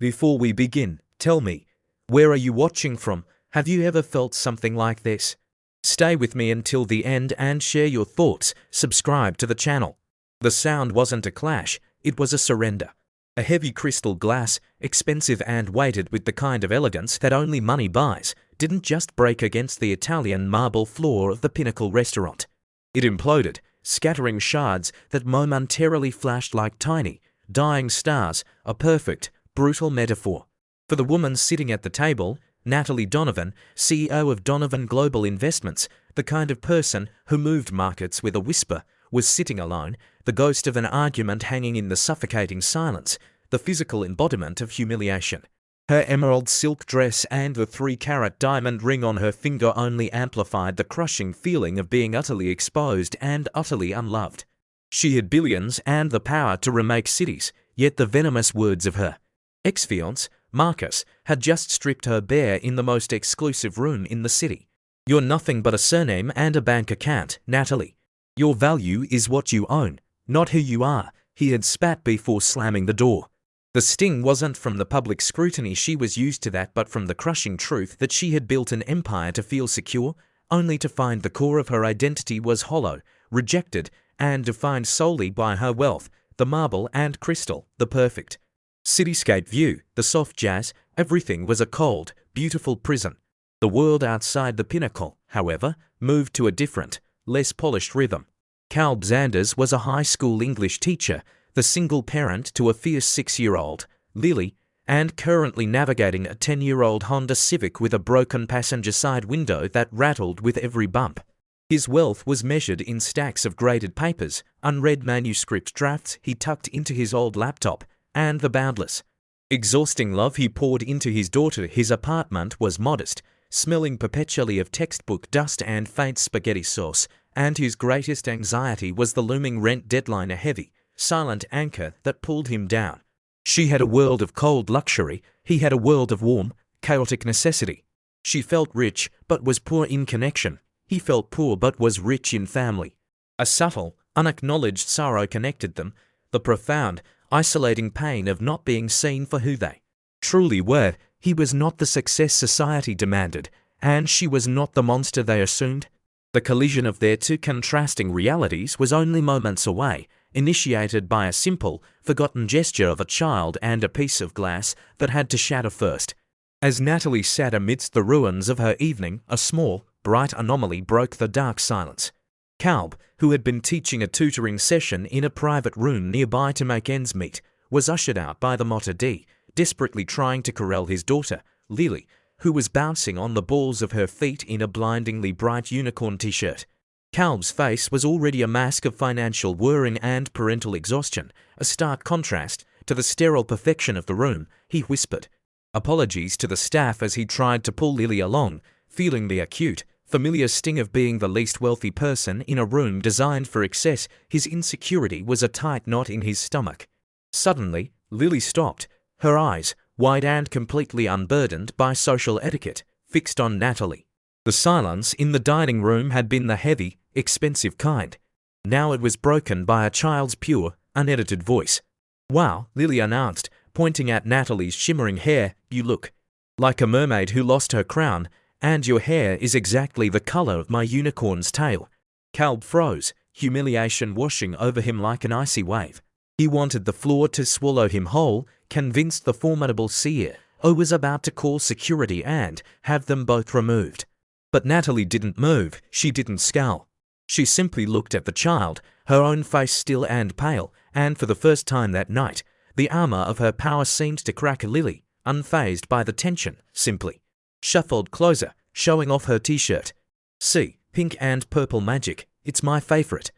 Before we begin, tell me, where are you watching from? Have you ever felt something like this? Stay with me until the end and share your thoughts. Subscribe to the channel. The sound wasn't a clash, it was a surrender. A heavy crystal glass, expensive and weighted with the kind of elegance that only money buys, didn't just break against the Italian marble floor of the Pinnacle restaurant. It imploded, scattering shards that momentarily flashed like tiny, dying stars, a perfect, brutal metaphor. For the woman sitting at the table, Natalie Donovan, CEO of Donovan Global Investments, the kind of person who moved markets with a whisper, was sitting alone, the ghost of an argument hanging in the suffocating silence, the physical embodiment of humiliation. Her emerald silk dress and the 3-carat diamond ring on her finger only amplified the crushing feeling of being utterly exposed and utterly unloved. She had billions and the power to remake cities, yet the venomous words of her ex-fiancé, Marcus, had just stripped her bare in the most exclusive room in the city. "You're nothing but a surname and a bank account, Natalie. Your value is what you own, not who you are," he had spat before slamming the door. The sting wasn't from the public scrutiny she was used to that, but from the crushing truth that she had built an empire to feel secure, only to find the core of her identity was hollow, rejected, and defined solely by her wealth, the marble and crystal, the perfect cityscape view, the soft jazz, everything was a cold, beautiful prison. The world outside the Pinnacle, however, moved to a different, less polished rhythm. Calb Xanders was a high school English teacher, the single parent to a fierce 6-year-old, Lily, and currently navigating a 10-year-old Honda Civic with a broken passenger side window that rattled with every bump. His wealth was measured in stacks of graded papers, unread manuscript drafts he tucked into his old laptop, and the boundless, exhausting love he poured into his daughter. His apartment was modest, smelling perpetually of textbook dust and faint spaghetti sauce, and his greatest anxiety was the looming rent deadline, a heavy, silent anchor that pulled him down. She had a world of cold luxury, he had a world of warm, chaotic necessity. She felt rich, but was poor in connection. He felt poor, but was rich in family. A subtle, unacknowledged sorrow connected them, the profound, isolating pain of not being seen for who they truly were. He was not the success society demanded, and she was not the monster they assumed. The collision of their two contrasting realities was only moments away, initiated by a simple, forgotten gesture of a child and a piece of glass that had to shatter first. As Natalie sat amidst the ruins of her evening, a small, bright anomaly broke the dark silence. Calb, who had been teaching a tutoring session in a private room nearby to make ends meet, was ushered out by the mater d', desperately trying to corral his daughter, Lily, who was bouncing on the balls of her feet in a blindingly bright unicorn t-shirt. Calb's face was already a mask of financial worrying and parental exhaustion, a stark contrast to the sterile perfection of the room. He whispered apologies to the staff as he tried to pull Lily along, feeling the acute, familiar sting of being the least wealthy person in a room designed for excess. His insecurity was a tight knot in his stomach. Suddenly, Lily stopped, her eyes, wide and completely unburdened by social etiquette, fixed on Natalie. The silence in the dining room had been the heavy, expensive kind. Now it was broken by a child's pure, unedited voice. "Wow," Lily announced, pointing at Natalie's shimmering hair, "you look like a mermaid who lost her crown, and your hair is exactly the color of my unicorn's tail." Calb froze, humiliation washing over him like an icy wave. He wanted the floor to swallow him whole, convinced the formidable CEO was about to call security and have them both removed. But Natalie didn't move, she didn't scowl. She simply looked at the child, her own face still and pale, and for the first time that night, the armor of her power seemed to crack. Lily, unfazed by the tension, simply shuffled closer, showing off her t-shirt. "See, pink and purple magic, it's my favorite.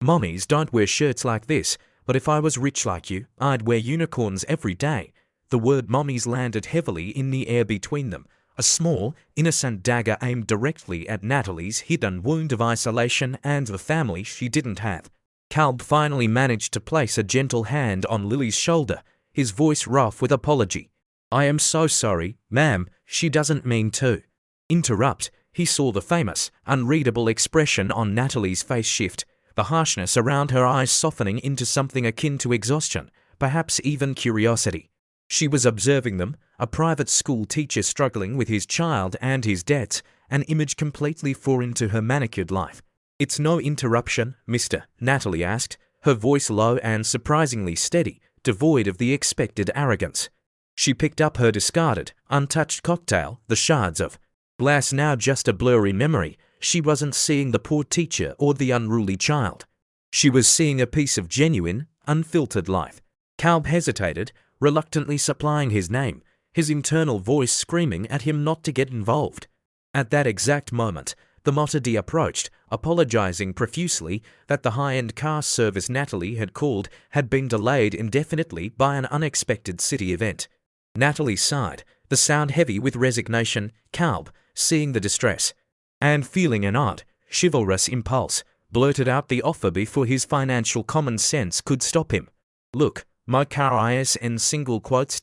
Mommies don't wear shirts like this, but if I was rich like you, I'd wear unicorns every day." The word mommies landed heavily in the air between them, a small, innocent dagger aimed directly at Natalie's hidden wound of isolation and the family she didn't have. Calb finally managed to place a gentle hand on Lily's shoulder, his voice rough with apology. "I am so sorry, ma'am, she doesn't mean to interrupt." He saw the famous, unreadable expression on Natalie's face shift, the harshness around her eyes softening into something akin to exhaustion, perhaps even curiosity. She was observing them, a private school teacher struggling with his child and his debts, an image completely foreign to her manicured life. "It's no interruption, mister?" Natalie asked, her voice low and surprisingly steady, devoid of the expected arrogance. She picked up her discarded, untouched cocktail, the shards of glass now just a blurry memory. She wasn't seeing the poor teacher or the unruly child. She was seeing a piece of genuine, unfiltered life. Calb hesitated, reluctantly supplying his name, his internal voice screaming at him not to get involved. At that exact moment, the motard approached, apologizing profusely that the high-end car service Natalie had called had been delayed indefinitely by an unexpected city event. Natalie sighed, the sound heavy with resignation. Calb, seeing the distress and feeling an odd, chivalrous impulse, blurted out the offer before his financial common sense could stop him. "Look, my car is in single quotes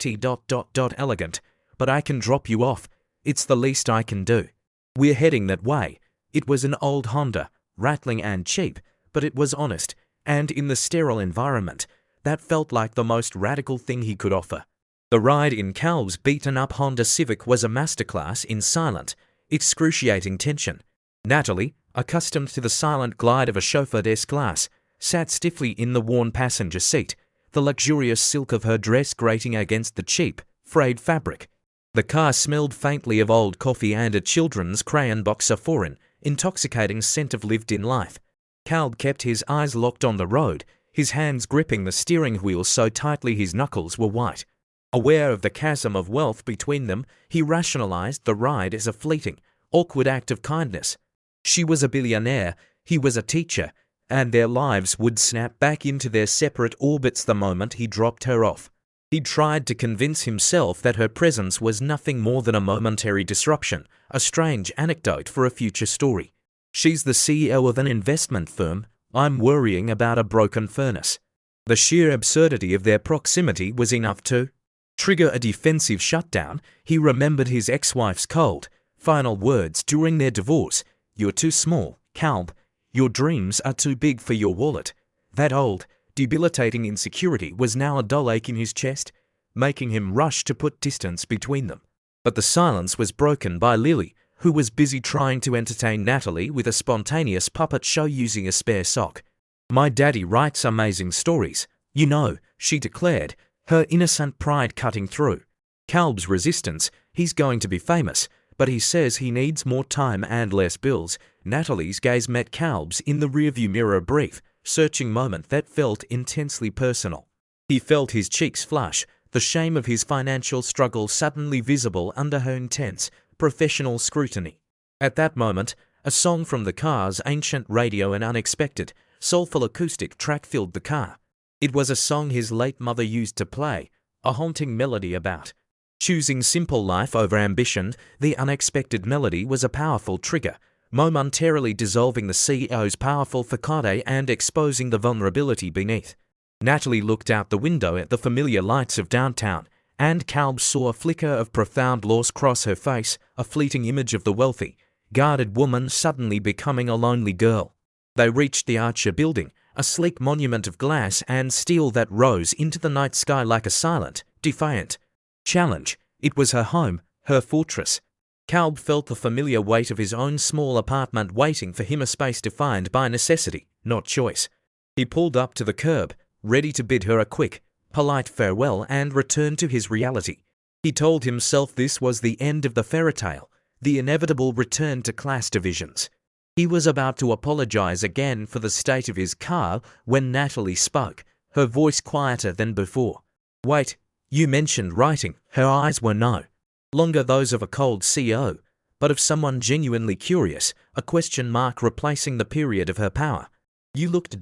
elegant, but I can drop you off. It's the least I can do. We're heading that way." It was an old Honda, rattling and cheap, but it was honest, and in the sterile environment, that felt like the most radical thing he could offer. The ride in Calb's beaten-up Honda Civic was a masterclass in silent, excruciating tension. Natalie, accustomed to the silent glide of a chauffeured S-Class, sat stiffly in the worn passenger seat, the luxurious silk of her dress grating against the cheap, frayed fabric. The car smelled faintly of old coffee and a children's crayon box, a foreign, intoxicating scent of lived-in life. Calb kept his eyes locked on the road, his hands gripping the steering wheel so tightly his knuckles were white. Aware of the chasm of wealth between them, he rationalized the ride as a fleeting, awkward act of kindness. She was a billionaire, he was a teacher, and their lives would snap back into their separate orbits the moment he dropped her off. He tried to convince himself that her presence was nothing more than a momentary disruption, a strange anecdote for a future story. "She's the CEO of an investment firm. I'm worrying about a broken furnace." The sheer absurdity of their proximity was enough to trigger a defensive shutdown. He remembered his ex-wife's cold, final words during their divorce. "You're too small, Calb. Your dreams are too big for your wallet." That old, debilitating insecurity was now a dull ache in his chest, making him rush to put distance between them. But the silence was broken by Lily, who was busy trying to entertain Natalie with a spontaneous puppet show using a spare sock. "My daddy writes amazing stories, you know," she declared, her innocent pride cutting through. Calb's resistance. "He's going to be famous, but he says he needs more time and less bills." Natalie's gaze met Calb's in the rearview mirror, a brief, searching moment that felt intensely personal. He felt his cheeks flush, the shame of his financial struggle suddenly visible under her intense, professional scrutiny. At that moment, a song from the car's ancient radio, an unexpected, soulful acoustic track filled the car. It was a song his late mother used to play, a haunting melody about choosing simple life over ambition. The unexpected melody was a powerful trigger, momentarily dissolving the CEO's powerful facade and exposing the vulnerability beneath. Natalie looked out the window at the familiar lights of downtown, and Calb saw a flicker of profound loss cross her face, a fleeting image of the wealthy, guarded woman suddenly becoming a lonely girl. They reached the Archer building, a sleek monument of glass and steel that rose into the night sky like a silent, defiant challenge. It was her home, her fortress. Calb felt the familiar weight of his own small apartment waiting for him, a space defined by necessity, not choice. He pulled up to the curb, ready to bid her a quick, polite farewell and return to his reality. He told himself this was the end of the fairy tale, the inevitable return to class divisions. He was about to apologize again for the state of his car when Natalie spoke, her voice quieter than before. "Wait, you mentioned writing." Her eyes were no longer those of a cold CEO, but of someone genuinely curious, a question mark replacing the period of her power. "You looked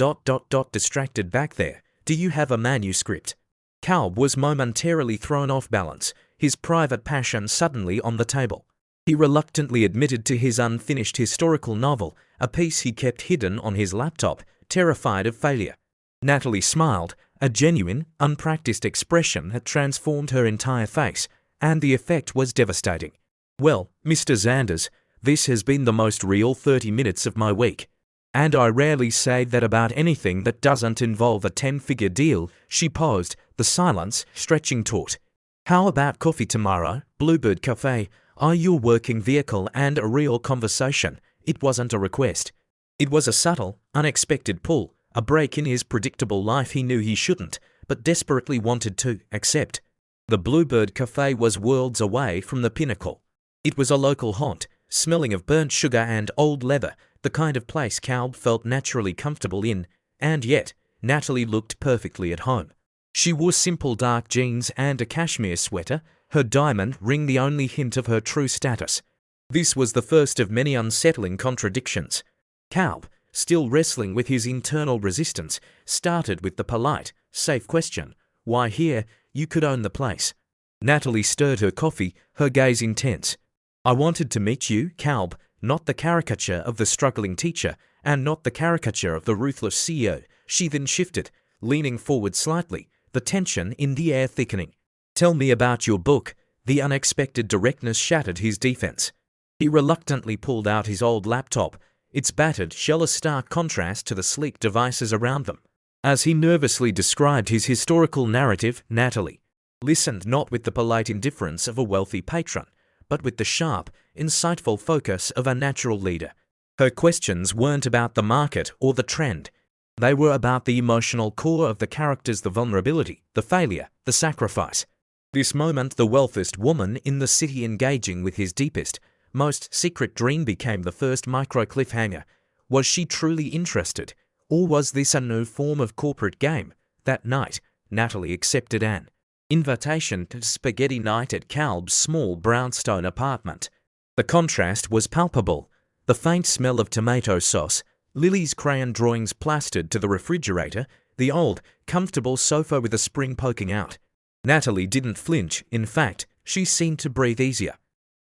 distracted back there. Do you have a manuscript?" Calb was momentarily thrown off balance, his private passion suddenly on the table. He reluctantly admitted to his unfinished historical novel, a piece he kept hidden on his laptop, terrified of failure. Natalie smiled, a genuine, unpracticed expression that transformed her entire face, and the effect was devastating. "Well, Mr. Xanders, this has been the most real 30 minutes of my week. And I rarely say that about anything that doesn't involve a 10-figure deal." She paused, the silence stretching taut. How about coffee tomorrow? Bluebird Cafe. Are your working vehicle and a real conversation. It wasn't a request. It was a subtle, unexpected pull, a break in his predictable life he knew he shouldn't, but desperately wanted to, accept. The Bluebird Cafe was worlds away from the pinnacle. It was a local haunt, smelling of burnt sugar and old leather, the kind of place Calb felt naturally comfortable in, and yet, Natalie looked perfectly at home. She wore simple dark jeans and a cashmere sweater, her diamond ring the only hint of her true status. This was the first of many unsettling contradictions. Calb, still wrestling with his internal resistance, started with the polite, safe question, "Why here? You could own the place." Natalie stirred her coffee, her gaze intense. "I wanted to meet you, Calb, not the caricature of the struggling teacher, and not the caricature of the ruthless CEO." She then shifted, leaning forward slightly, the tension in the air thickening. "Tell me about your book." The unexpected directness shattered his defense. He reluctantly pulled out his old laptop, its battered shell a stark contrast to the sleek devices around them. As he nervously described his historical narrative, Natalie listened not with the polite indifference of a wealthy patron, but with the sharp, insightful focus of a natural leader. Her questions weren't about the market or the trend. They were about the emotional core of the characters, the vulnerability, the failure, the sacrifice. This moment, the wealthiest woman in the city engaging with his deepest, most secret dream became the first micro cliffhanger. Was she truly interested? Or was this a new form of corporate game? That night, Natalie accepted an invitation to spaghetti night at Calb's small brownstone apartment. The contrast was palpable. The faint smell of tomato sauce, Lily's crayon drawings plastered to the refrigerator, the old, comfortable sofa with a spring poking out. Natalie didn't flinch. In fact, she seemed to breathe easier.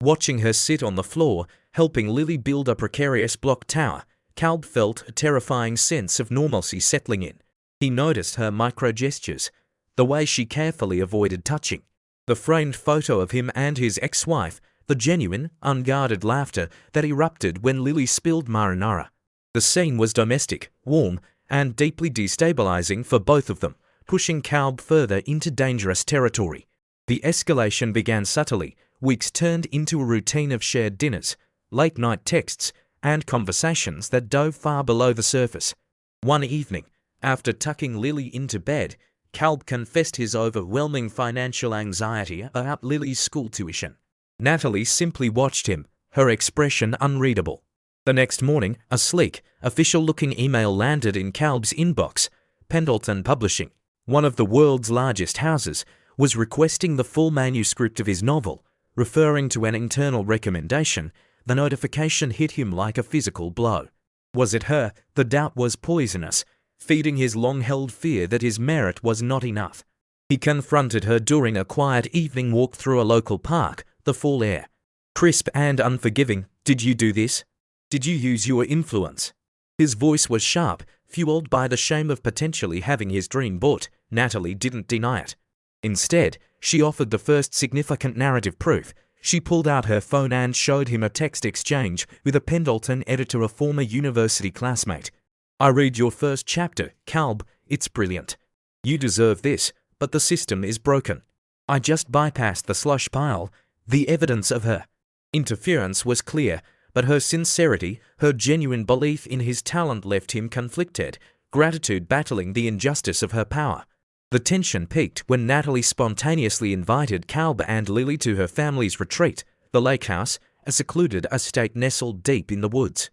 Watching her sit on the floor, helping Lily build a precarious block tower, Calb felt a terrifying sense of normalcy settling in. He noticed her micro-gestures, the way she carefully avoided touching, the framed photo of him and his ex-wife, the genuine, unguarded laughter that erupted when Lily spilled marinara. The scene was domestic, warm, and deeply destabilizing for both of them, pushing Calb further into dangerous territory. The escalation began subtly. Weeks turned into a routine of shared dinners, late-night texts, and conversations that dove far below the surface. One evening, after tucking Lily into bed, Calb confessed his overwhelming financial anxiety about Lily's school tuition. Natalie simply watched him, her expression unreadable. The next morning, a sleek, official-looking email landed in Calb's inbox. Pendleton Publishing, one of the world's largest houses, was requesting the full manuscript of his novel. Referring to an internal recommendation, the notification hit him like a physical blow. Was it her? The doubt was poisonous, feeding his long-held fear that his merit was not enough. He confronted her during a quiet evening walk through a local park, the fall air crisp and unforgiving. "Did you do this? Did you use your influence?" His voice was sharp, fueled by the shame of potentially having his dream bought. Natalie didn't deny it. Instead, she offered the first significant narrative proof. She pulled out her phone and showed him a text exchange with a Pendleton editor, a former university classmate. "I read your first chapter, Calb. It's brilliant. You deserve this, but the system is broken." I just bypassed the slush pile. The evidence of her interference was clear, but her sincerity, her genuine belief in his talent left him conflicted, gratitude battling the injustice of her power. The tension peaked when Natalie spontaneously invited Calb and Lily to her family's retreat, the lake house, a secluded estate nestled deep in the woods.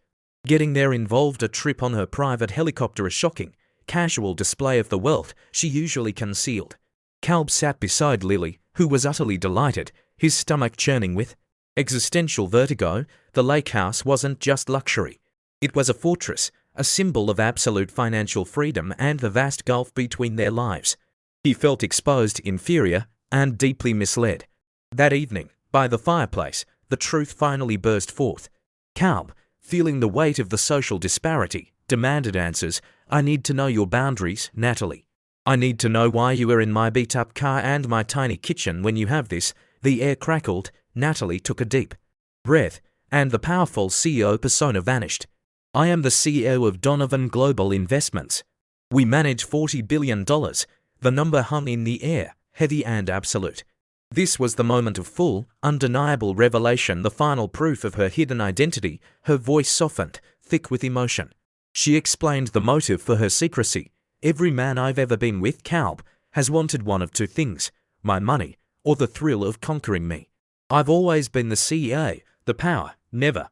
Getting there involved a trip on her private helicopter, a shocking, casual display of the wealth she usually concealed. Calb sat beside Lily, who was utterly delighted, his stomach churning with existential vertigo. The lake house wasn't just luxury. It was a fortress, a symbol of absolute financial freedom and the vast gulf between their lives. He felt exposed, inferior, and deeply misled. That evening, by the fireplace, the truth finally burst forth. Calb, feeling the weight of the social disparity, demanded answers. "I need to know your boundaries, Natalie. I need to know why you are in my beat-up car and my tiny kitchen when you have this." The air crackled. Natalie took a deep breath, and the powerful CEO persona vanished. "I am the CEO of Donovan Global Investments. We manage $40 billion. The number hung in the air, heavy and absolute. This was the moment of full, undeniable revelation, the final proof of her hidden identity. Her voice softened, thick with emotion. She explained the motive for her secrecy. Every man I've ever been with, Calb, has wanted one of two things: my money or the thrill of conquering me. I've always been the CEO, the power, never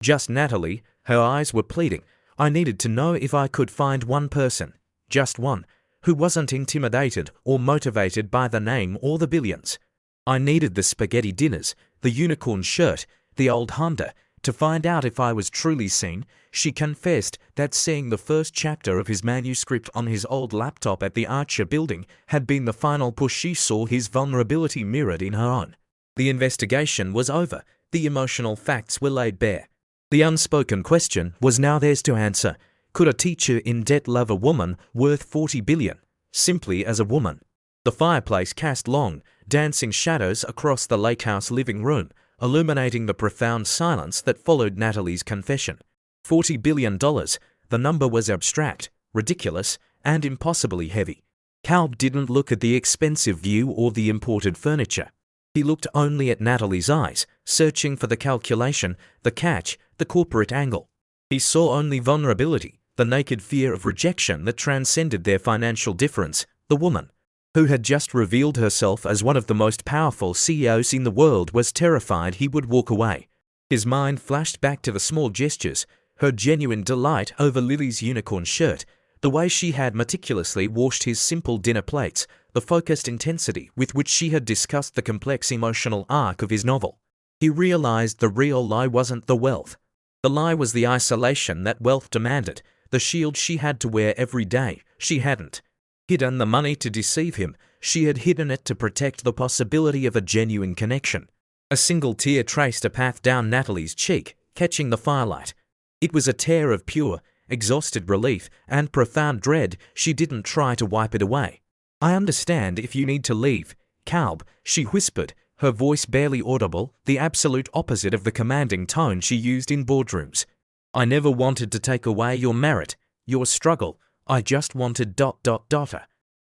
just Natalie. Her eyes were pleading. I needed to know if I could find one person, just one, who wasn't intimidated or motivated by the name or the billions. I needed the spaghetti dinners, the unicorn shirt, the old Honda, to find out if I was truly seen. She confessed that seeing the first chapter of his manuscript on his old laptop at the Archer building had been the final push. She saw his vulnerability mirrored in her own. The investigation was over. The emotional facts were laid bare. The unspoken question was now theirs to answer. Could a teacher in debt love a woman worth $40 billion, simply as a woman? The fireplace cast long, dancing shadows across the lakehouse living room, illuminating the profound silence that followed Natalie's confession. $40 billion, the number was abstract, ridiculous, and impossibly heavy. Calb didn't look at the expensive view or the imported furniture. He looked only at Natalie's eyes, searching for the calculation, the catch, the corporate angle. He saw only vulnerability, the naked fear of rejection that transcended their financial difference. The woman, who had just revealed herself as one of the most powerful CEOs in the world, was terrified he would walk away. His mind flashed back to the small gestures, her genuine delight over Lily's unicorn shirt, the way she had meticulously washed his simple dinner plates, the focused intensity with which she had discussed the complex emotional arc of his novel. He realized the real lie wasn't the wealth. The lie was the isolation that wealth demanded, the shield she had to wear every day. She hadn't hidden the money to deceive him. She had hidden it to protect the possibility of a genuine connection. A single tear traced a path down Natalie's cheek, catching the firelight. It was a tear of pure, exhausted relief and profound dread. She didn't try to wipe it away. I understand if you need to leave, Calb, she whispered, her voice barely audible, the absolute opposite of the commanding tone she used in boardrooms. I never wanted to take away your merit, your struggle. I just wanted ...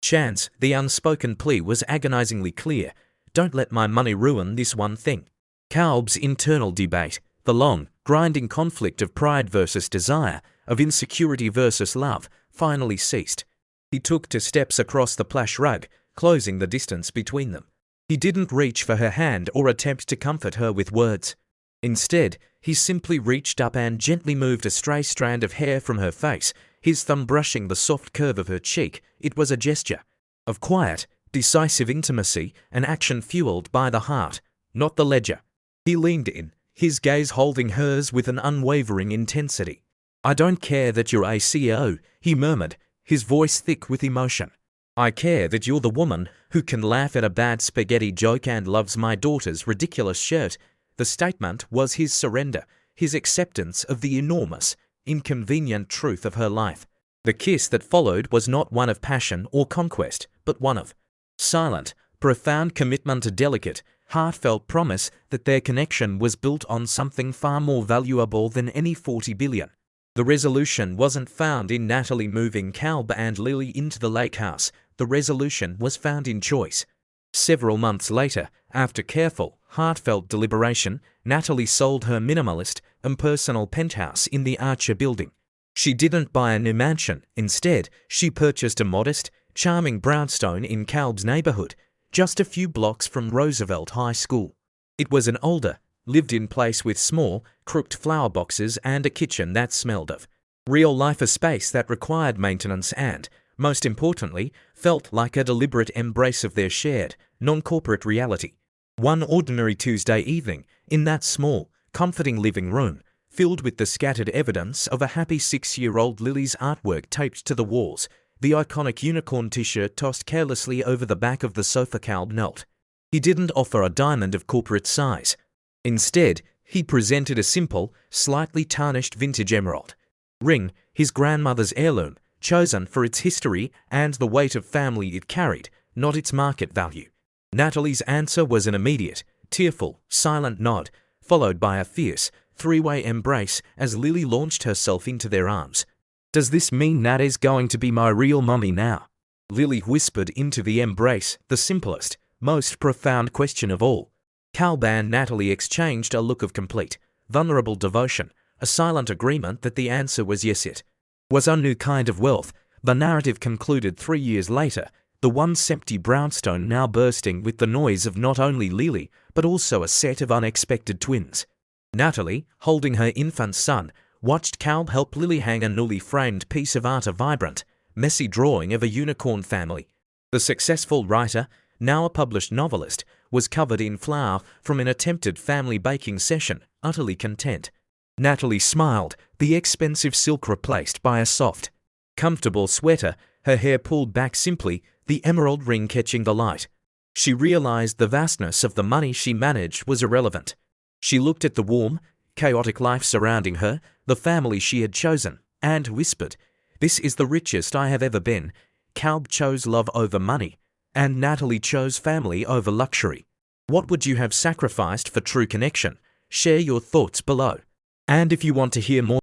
Chance, the unspoken plea was agonizingly clear. Don't let my money ruin this one thing. Calb's internal debate, the long, grinding conflict of pride versus desire, of insecurity versus love, finally ceased. He took 2 steps across the plush rug, closing the distance between them. He didn't reach for her hand or attempt to comfort her with words. Instead, he simply reached up and gently moved a stray strand of hair from her face, his thumb brushing the soft curve of her cheek. It was a gesture of quiet, decisive intimacy, an action fueled by the heart, not the ledger. He leaned in, his gaze holding hers with an unwavering intensity. I don't care that you're a CEO, he murmured, his voice thick with emotion. I care that you're the woman who can laugh at a bad spaghetti joke and loves my daughter's ridiculous shirt. The statement was his surrender, his acceptance of the enormous, inconvenient truth of her life. The kiss that followed was not one of passion or conquest, but one of silent, profound commitment, a delicate, heartfelt promise that their connection was built on something far more valuable than any $40 billion. The resolution wasn't found in Natalie moving Calb and Lily into the lake house. The resolution was found in choice. Several months later, after careful, heartfelt deliberation, Natalie sold her minimalist, impersonal penthouse in the Archer building. She didn't buy a new mansion. Instead, she purchased a modest, charming brownstone in Calb's neighborhood, just a few blocks from Roosevelt High School. It was an older, lived-in place with small, crooked flower boxes and a kitchen that smelled of real life, a space that required maintenance and, most importantly, felt like a deliberate embrace of their shared, non-corporate reality. One ordinary Tuesday evening, in that small, comforting living room, filled with the scattered evidence of a happy 6-year-old Lily's artwork taped to the walls, the iconic unicorn t-shirt tossed carelessly over the back of the sofa, Calb knelt. He didn't offer a diamond of corporate size. Instead, he presented a simple, slightly tarnished vintage emerald ring, his grandmother's heirloom, chosen for its history and the weight of family it carried, not its market value. Natalie's answer was an immediate, tearful, silent nod, followed by a fierce, 3-way embrace as Lily launched herself into their arms. Does this mean Nat is going to be my real mommy now? Lily whispered into the embrace, the simplest, most profound question of all. Calb and Natalie exchanged a look of complete, vulnerable devotion, a silent agreement that the answer was yes, it was a new kind of wealth. The narrative concluded 3 years later, the once empty brownstone now bursting with the noise of not only Lily, but also a set of unexpected twins. Natalie, holding her infant son, watched Calb help Lily hang a newly framed piece of art, a vibrant, messy drawing of a unicorn family. The successful writer, now a published novelist, was covered in flour from an attempted family baking session, utterly content. Natalie smiled, the expensive silk replaced by a soft, comfortable sweater, her hair pulled back simply, the emerald ring catching the light. She realized the vastness of the money she managed was irrelevant. She looked at the warm, chaotic life surrounding her, the family she had chosen, and whispered, "This is the richest I have ever been." Calb chose love over money, and Natalie chose family over luxury. What would you have sacrificed for true connection? Share your thoughts below. And if you want to hear more